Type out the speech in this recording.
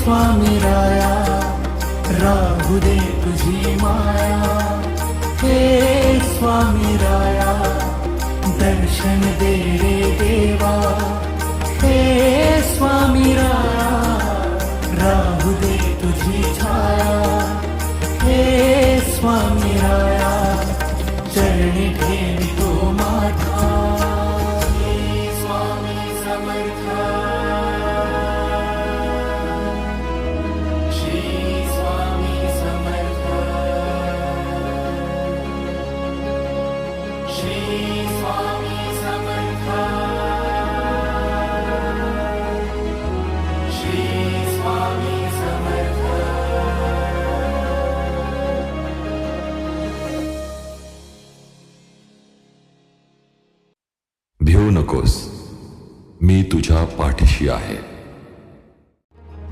स्वामी राया, राहू दे तुझी माया. हे स्वामी राया, दर्शन दे रे देवा. हे स्वामी राया, राहू दे तुझी छाया. हे स्वामी राया, चरणी ठेवितो माझा. हे स्वामी समर्थ, श्री स्वामी समर्थ, श्री स्वामी समर्थ, श्री स्वामी समर्थ. भिवू नकोस, मी तुझ्या पाठीशी आहे.